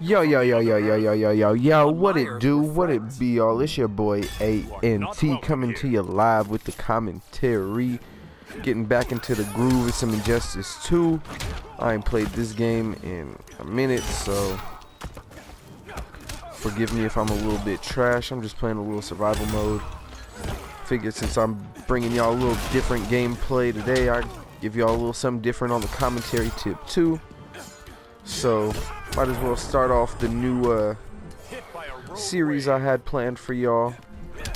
Yo, what it do? What it be, y'all? It's your boy ANT coming to you live with the commentary. Getting back into the groove with some Injustice 2. I ain't played this game in a minute, so forgive me if I'm a little bit trash. I'm just playing a little survival mode. Figured since I'm bringing y'all a little different gameplay today, I give y'all a little something different on the commentary tip too. So might as well start off the new series I had planned for y'all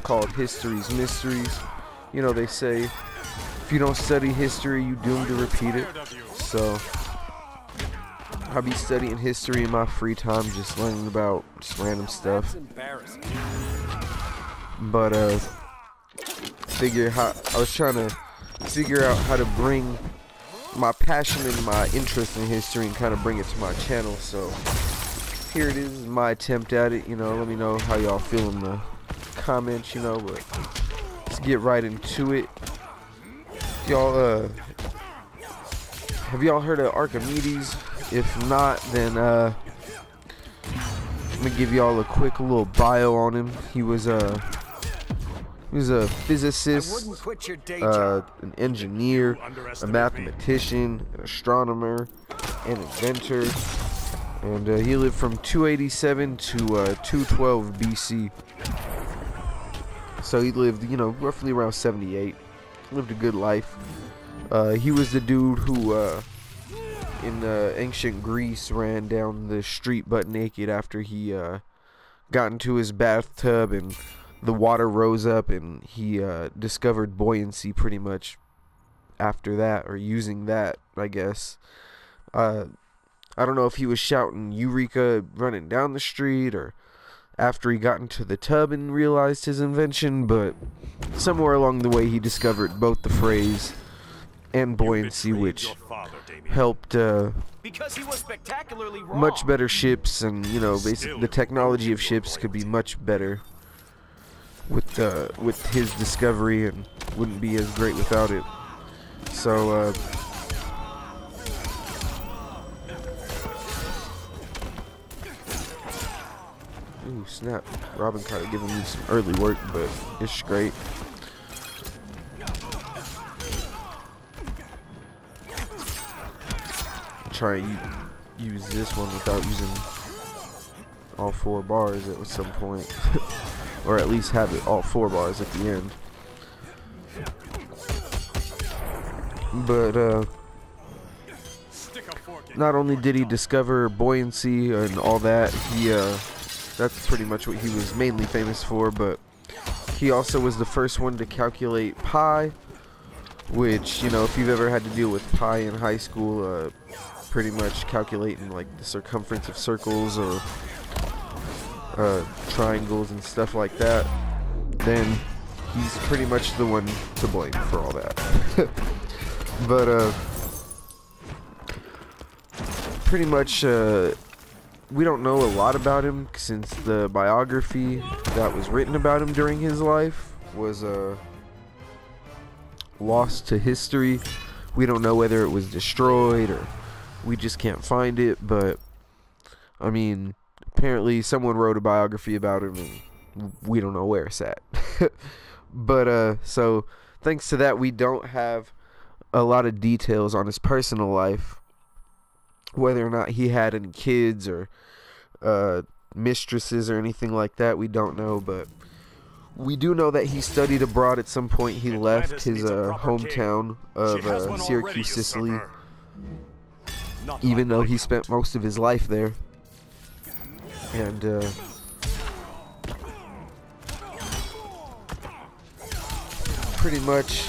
called History's Mysteries. You know, they say if you don't study history, you doomed to repeat it. So I'll be studying history in my free time, just learning about just random stuff. But I was trying to figure out how to bring my passion and my interest in history and kind of bring it to my channel. So here it is, my attempt at it. You know, let me know how y'all feel in the comments, you know. But let's get right into it. Y'all have y'all heard of Archimedes? If not, then I'm gonna give y'all a quick little bio on him. He was a physicist, an engineer, a mathematician, an astronomer, an inventor, and he lived from 287 to 212 BC. So he lived, you know, roughly around 78. Lived a good life. He was the dude who in ancient Greece ran down the street butt naked after he got into his bathtub and the water rose up, and he discovered buoyancy pretty much after that, or using that, I guess. I don't know if he was shouting Eureka running down the street or after he got into the tub and realized his invention, but somewhere along the way he discovered both the phrase and buoyancy, which helped much better ships, and you know, basically the technology of ships could be much better with his discovery, and wouldn't be as great without it. So ooh, snap. Robin kind of giving me some early work, but it's great. Try and use this one without using all 4 bars at some point. Or at least have it all 4 bars at the end. But not only did he discover buoyancy and all that, he that's pretty much what he was mainly famous for, but he also was the first one to calculate pi, which, you know, if you've ever had to deal with pi in high school, pretty much calculating like the circumference of circles or triangles and stuff like that, then he's pretty much the one to blame for all that. But pretty much we don't know a lot about him, since the biography that was written about him during his life was lost to history. We don't know whether it was destroyed or we just can't find it, but I mean, apparently someone wrote a biography about him and we don't know where it's at. But so thanks to that, we don't have a lot of details on his personal life, whether or not he had any kids or mistresses or anything like that. We don't know, but we do know that he studied abroad at some point. He left his hometown of Syracuse, Sicily, even though he spent most of his life there. And pretty much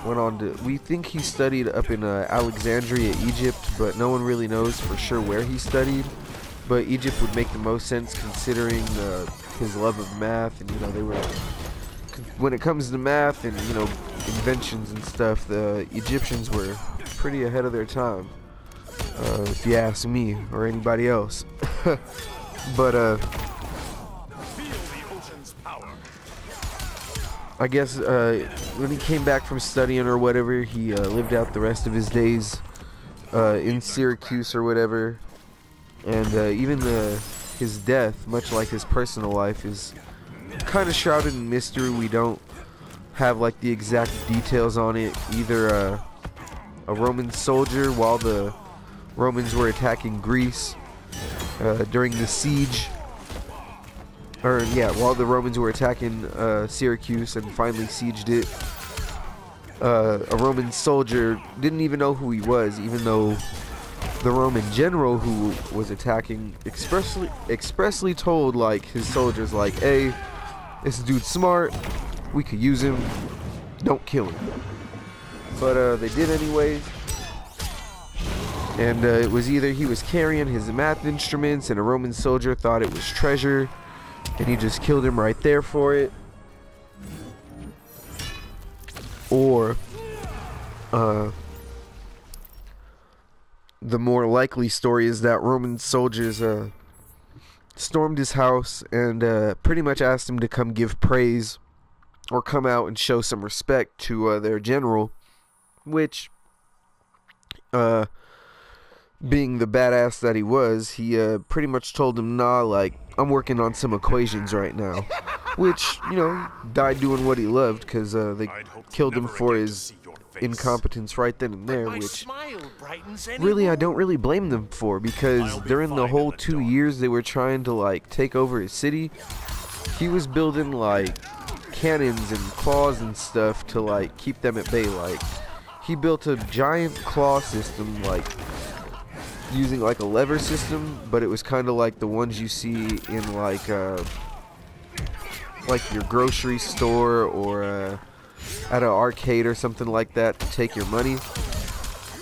went on to, we think he studied up in Alexandria, Egypt, but no one really knows for sure where he studied. But Egypt would make the most sense considering his love of math, and you know, they were, when it comes to math and, you know, inventions and stuff, the Egyptians were pretty ahead of their time, if you ask me or anybody else. But I guess when he came back from studying or whatever, he lived out the rest of his days in Syracuse or whatever. And even his death, much like his personal life, is kind of shrouded in mystery. We don't have like the exact details on it. Either a Roman soldier while the Romans were attacking Greece during the siege, or yeah, while the Romans were attacking Syracuse and finally sieged it. A Roman soldier didn't even know who he was, even though the Roman general who was attacking expressly told like his soldiers, like, hey, this dude's smart, we could use him, don't kill him. But they did anyways. And it was either he was carrying his math instruments and a Roman soldier thought it was treasure and he just killed him right there for it, or the more likely story is that Roman soldiers stormed his house and pretty much asked him to come give praise or come out and show some respect to their general, which being the badass that he was, he pretty much told him, nah, like, I'm working on some equations right now. Which, you know, died doing what he loved, because they killed him for his incompetence right then and there, which really I don't really blame them for, because during the whole 2 years they were trying to, like, take over his city, he was building, like, cannons and claws and stuff to, like, keep them at bay. Like, he built a giant claw system, like, using like a lever system, but it was kind of like the ones you see in like your grocery store or at an arcade or something like that to take your money,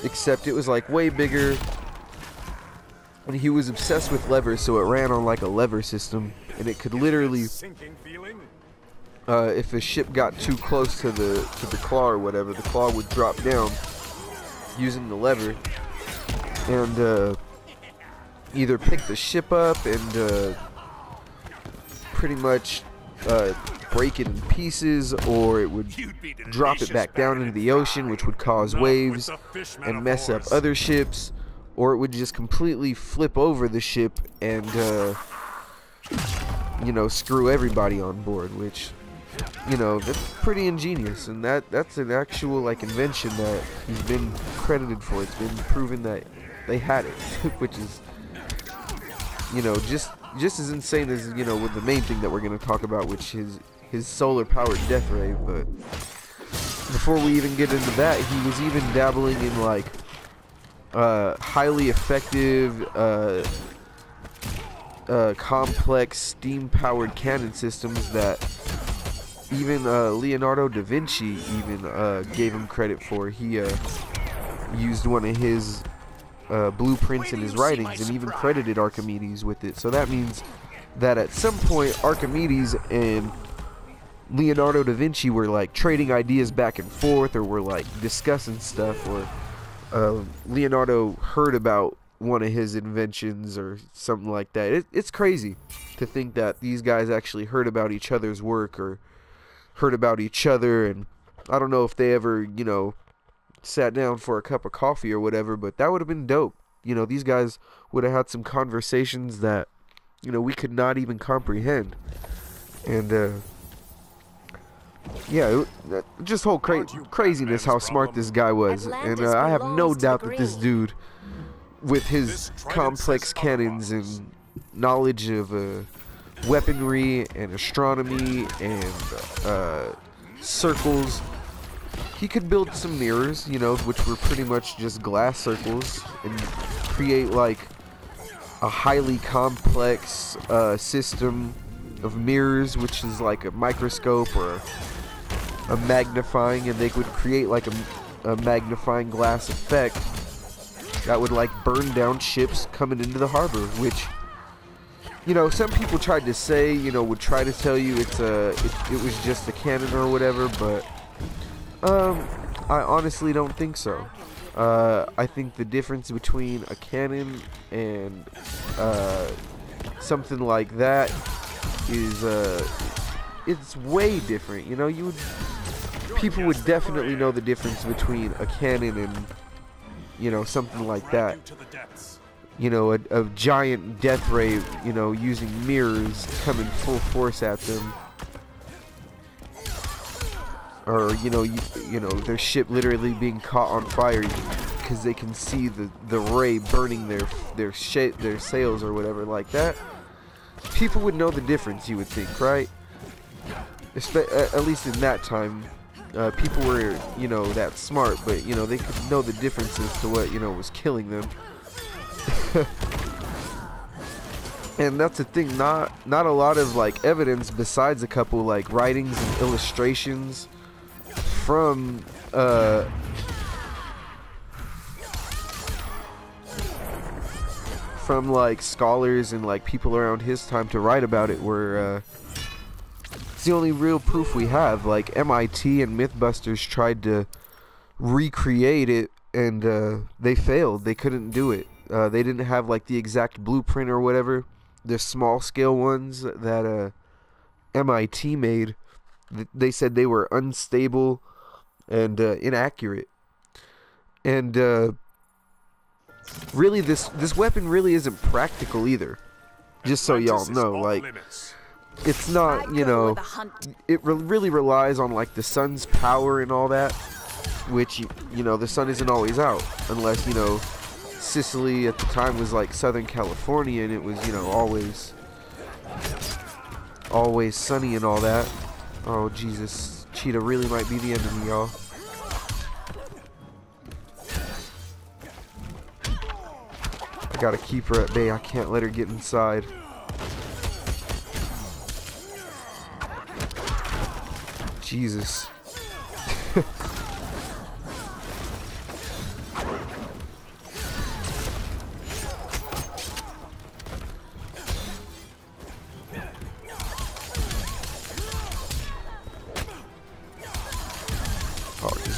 except it was like way bigger, and he was obsessed with levers, so it ran on like a lever system, and it could literally if a ship got too close to the claw or whatever, the claw would drop down using the lever and either pick the ship up and pretty much break it in pieces, or it would drop it back down into the ocean, which would cause waves and mess up other ships, or it would just completely flip over the ship and you know, screw everybody on board, which, you know, that's pretty ingenious, and that's an actual like invention that he's been credited for. It's been proven that they had it, which is, you know, just as insane as, you know, with the main thing that we're going to talk about, which is his solar powered death ray. But before we even get into that, he was even dabbling in like highly effective complex steam powered cannon systems that even Leonardo da Vinci even gave him credit for. He used one of his blueprints in his writings and even credited Archimedes with it. So that means that at some point Archimedes and Leonardo da Vinci were like trading ideas back and forth, or were like discussing stuff, or Leonardo heard about one of his inventions or something like that. It's crazy to think that these guys actually heard about each other's work or heard about each other, and I don't know if they ever, you know, sat down for a cup of coffee or whatever, but that would have been dope. You know, these guys would have had some conversations that, you know, we could not even comprehend. And yeah, just whole craziness how smart this guy was. And I have no doubt that this dude, with his complex cannons and knowledge of weaponry and astronomy and circles, he could build some mirrors, you know, which were pretty much just glass circles, and create like a highly complex system of mirrors, which is like a microscope or a magnifying, and they would create like a magnifying glass effect that would like burn down ships coming into the harbor, which, you know, some people tried to say, you know, would try to tell you it was just a cannon or whatever, but I honestly don't think so. I think the difference between a cannon and something like that is it's way different. You know, people would definitely know the difference between a cannon and, you know, something like that. You know, a giant death ray, you know, using mirrors coming full force at them. Or, you know, their ship literally being caught on fire because they can see the ray burning their sails or whatever like that. People would know the difference, you would think, right? At least in that time, people were, you know, that smart, but, you know, they could know the differences to what, you know, was killing them. And that's the thing, not a lot of like evidence besides a couple like writings and illustrations from like scholars and like people around his time to write about it were it's the only real proof we have. Like MIT and Mythbusters tried to recreate it and they failed. They couldn't do it. They didn't have like the exact blueprint or whatever. The small scale ones that MIT made, they said they were unstable and inaccurate. And really this weapon really isn't practical either. Just so y'all know, like it's not, you know, it really relies on like the sun's power and all that, which you know, the sun isn't always out unless, you know, Sicily at the time was like Southern California and it was, you know, always sunny and all that. Oh Jesus, Cheetah really might be the enemy, y'all. I gotta keep her at bay. I can't let her get inside. Jesus.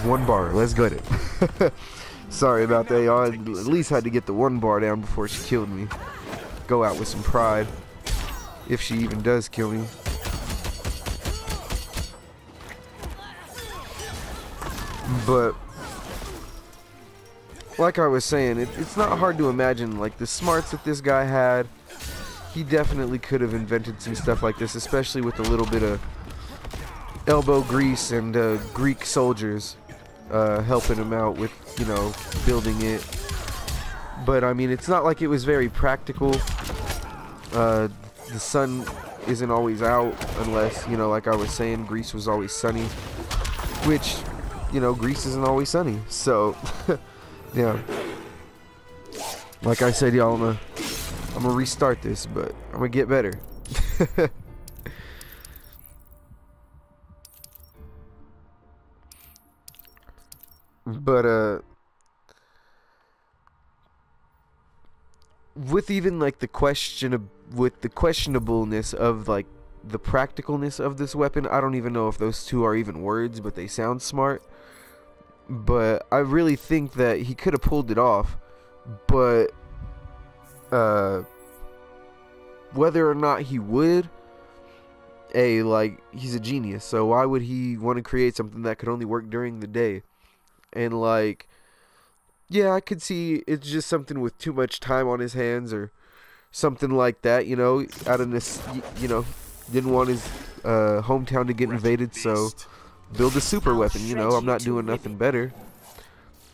One bar, let's get it. Sorry about that, y'all. At least had to get the one bar down before she killed me. Go out with some pride, if she even does kill me. But like I was saying, it's not hard to imagine like the smarts that this guy had. He definitely could have invented some stuff like this, especially with a little bit of elbow grease and Greek soldiers helping him out with, you know, building it. But I mean, it's not like it was very practical. The sun isn't always out unless, you know, like I was saying, Greece was always sunny, which, you know, Greece isn't always sunny. So yeah, like I said, y'all, I'm gonna restart this, but I'm gonna get better. But with even like the questionableness of like the practicalness of this weapon, I don't even know if those two are even words, but they sound smart. But I really think that he could have pulled it off, but whether or not he would, like, he's a genius, so why would he want to create something that could only work during the day? And like, yeah, I could see it's just something with too much time on his hands or something like that, you know, out of this, you know, didn't want his hometown to get invaded, so build a super weapon, you know. I'm not doing nothing better,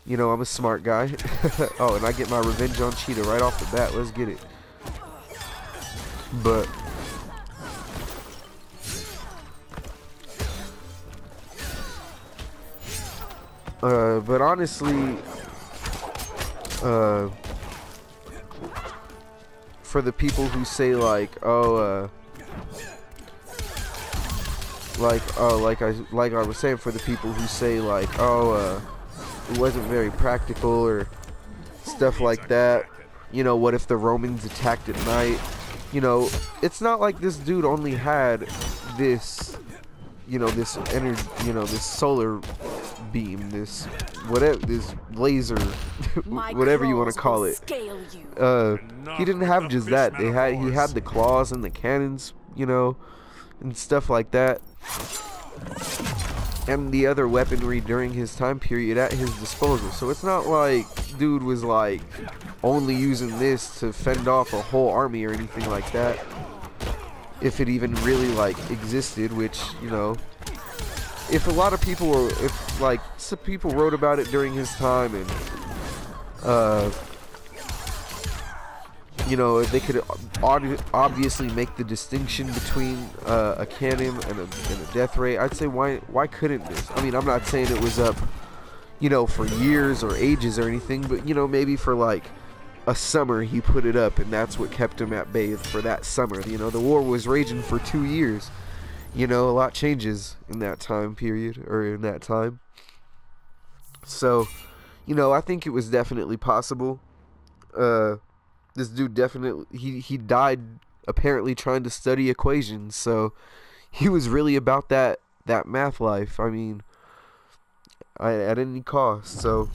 you know. I'm a smart guy. Oh, and I get my revenge on Cheetah right off the bat. Let's get it. But honestly, for the people who say like, oh, like I was saying, for the people who say like, oh, it wasn't very practical or stuff like that, you know, what if the Romans attacked at night? You know, it's not like this dude only had this, you know, this energy, you know, this solar beam, this whatever, this laser, whatever you want to call it. He didn't have just that. He had the claws and the cannons, you know. and stuff like that, and the other weaponry during his time period at his disposal. So it's not like dude was like only using this to fend off a whole army or anything like that, if it even really like existed, which, you know, if a lot of people were, if like some people wrote about it during his time, and you know, they could obviously make the distinction between a cannon and a death ray. I'd say why couldn't this? I mean, I'm not saying it was up, you know, for years or ages or anything, but, you know, maybe for like a summer he put it up, and that's what kept him at bay for that summer. You know, the war was raging for 2 years. You know, a lot changes in that time period, or in that time. So, you know, I think it was definitely possible. This dude definitely, he died apparently trying to study equations, so he was really about that math life. I mean, at any cost. So,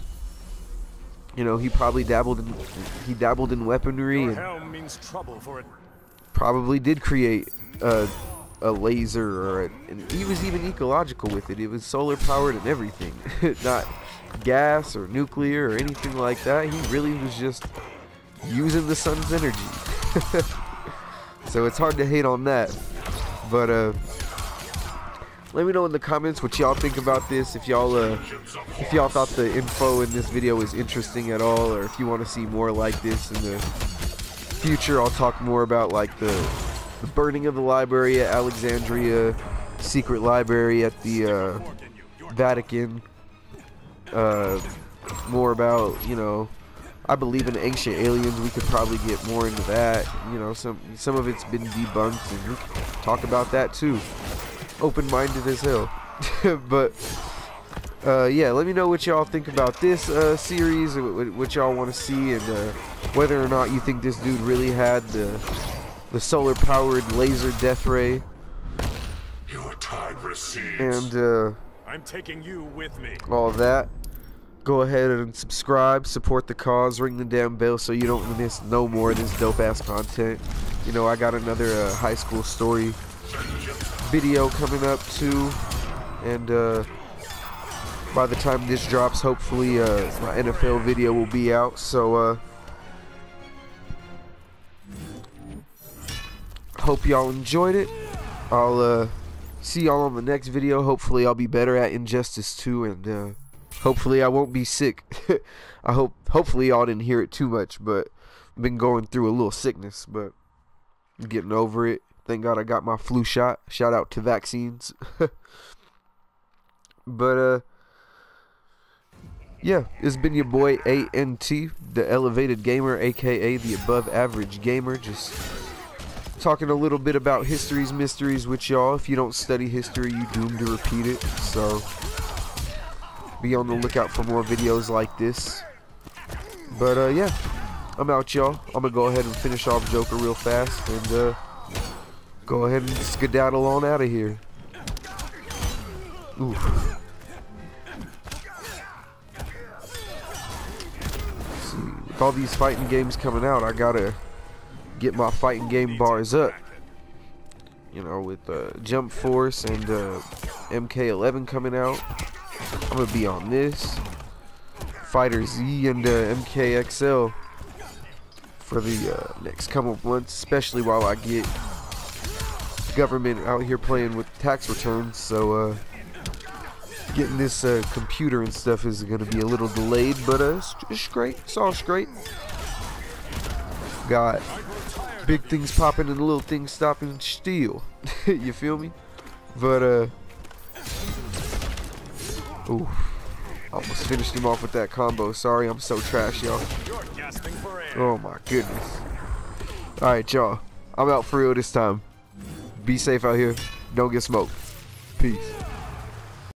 you know, he probably dabbled in weaponry, and probably did create a laser, and he was even ecological with it. It was solar powered and everything, not gas or nuclear or anything like that. He really was just using the sun's energy. So it's hard to hate on that. But let me know in the comments what y'all think about this. If y'all thought the info in this video was interesting at all, or if you want to see more like this in the future. I'll talk more about like the burning of the library at Alexandria, secret library at the Vatican. More about, you know, I believe in ancient aliens. We could probably get more into that. You know, some of it's been debunked, and we can talk about that too. Open-minded as hell. But yeah, let me know what y'all think about this series, what y'all want to see, and whether or not you think this dude really had the solar-powered laser death ray. Your time recedes. And I'm taking you with me. All of that. Go ahead and subscribe, support the cause, ring the damn bell so you don't miss no more of this dope-ass content. You know, I got another high school story video coming up too, and by the time this drops, hopefully my NFL video will be out. So hope y'all enjoyed it. I'll see y'all on the next video. Hopefully I'll be better at Injustice 2, and hopefully I won't be sick. Hopefully y'all didn't hear it too much, but I've been going through a little sickness, but I'm getting over it. Thank God I got my flu shot. Shout out to vaccines. But yeah, it's been your boy ANT, the Elevated Gamer, aka the Above Average Gamer, just talking a little bit about history's mysteries with y'all. If you don't study history, you doomed to repeat it. So be on the lookout for more videos like this. But yeah, I'm out, y'all. I'm gonna go ahead and finish off Joker real fast, and go ahead and skedaddle on out of here. Ooh. See, with all these fighting games coming out, I gotta get my fighting game bars up. You know, with Jump Force and MK11 coming out, I'm gonna be on this. Fighter Z and MKXL for the next couple of months, especially while I get government out here playing with tax returns. So getting this computer and stuff is gonna be a little delayed, but it's great. It's all straight. Got big things popping and little things stopping still. You feel me? But ooh, almost finished him off with that combo. Sorry, I'm so trash, y'all. Oh my goodness. Alright, y'all, I'm out for real this time. Be safe out here. Don't get smoked. Peace.